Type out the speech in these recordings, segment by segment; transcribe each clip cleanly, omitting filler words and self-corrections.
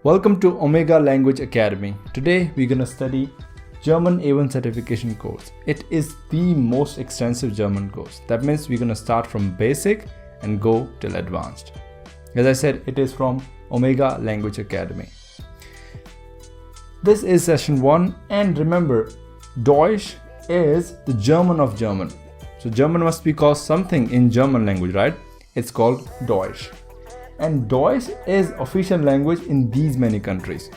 Welcome to Omega Language Academy. Today we're gonna study German A1 certification course. It is the most extensive German course. That means we're gonna start from basic and go till advanced. As I said, it is from Omega Language Academy. This is session 1, and remember, Deutsch is the German of German. So German must be called something in German language, right? It's called Deutsch. And Deutsch is official language in these many countries.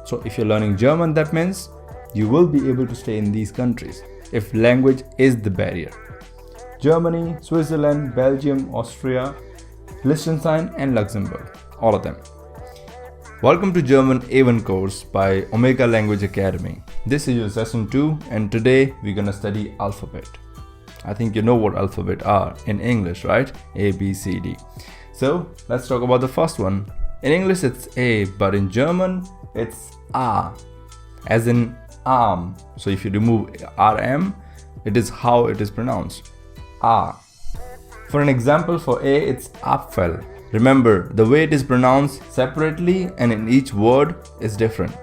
So if you're learning German, that means you will be able to stay in these countries if language is the barrier. Germany, Switzerland, Belgium, Austria, Liechtenstein and Luxembourg, all of them. Welcome to German A1 course by Omega Language Academy. This is your session 2 and today we're gonna study alphabet. I think you know what alphabet are in English, right? A, B, C, D. So let's talk about the first one. In English it's A, but in German it's A, as in arm. So if you remove RM, it is how it is pronounced, A. For an example for A, it's Apfel. Remember, the way it is pronounced separately and in each word is different.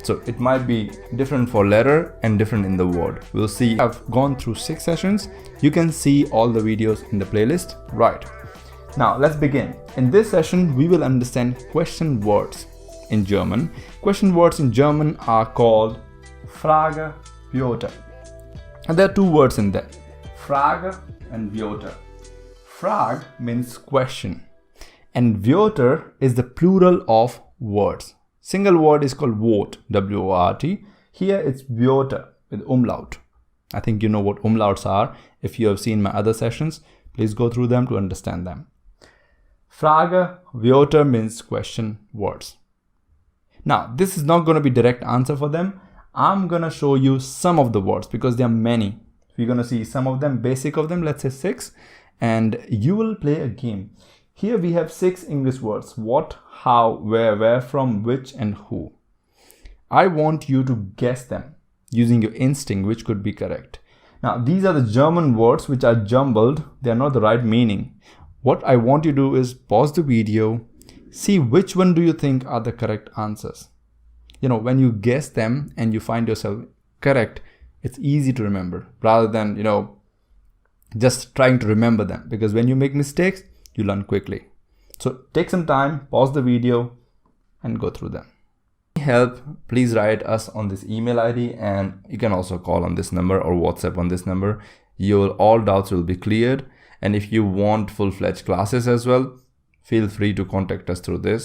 So it might be different for letter and different in the word. We'll see. I've gone through 6 sessions. You can see all the videos in the playlist, right? Now let's begin. In this session, we will understand question words in German. Question words in German are called Frage, Wörter. And there are 2 words in there, Frage and Wörter. Frage means question and Wörter is the plural of words. Single word is called Wort, W-O-R-T. Here it's Wörter with umlaut. I think you know what umlauts are. If you have seen my other sessions, please go through them to understand them. Frage, Wörter means question words. Now, this is not going to be direct answer for them. I'm going to show you some of the words because there are many. We're going to see some of them, basic of them, let's say 6. And you will play a game. Here we have 6 English words. What, how, where from, which and who. I want you to guess them using your instinct, which could be correct. Now, these are the German words which are jumbled. They are not the right meaning. What I want you to do is pause the video, see which one do you think are the correct answers. You know, when you guess them and you find yourself correct, it's easy to remember rather than, just trying to remember them, because when you make mistakes, you learn quickly. So take some time, pause the video and go through them. Help, please write us on this email ID and you can also call on this number or WhatsApp on this number. All doubts will be cleared. And if you want full-fledged classes as well, feel free to contact us through this.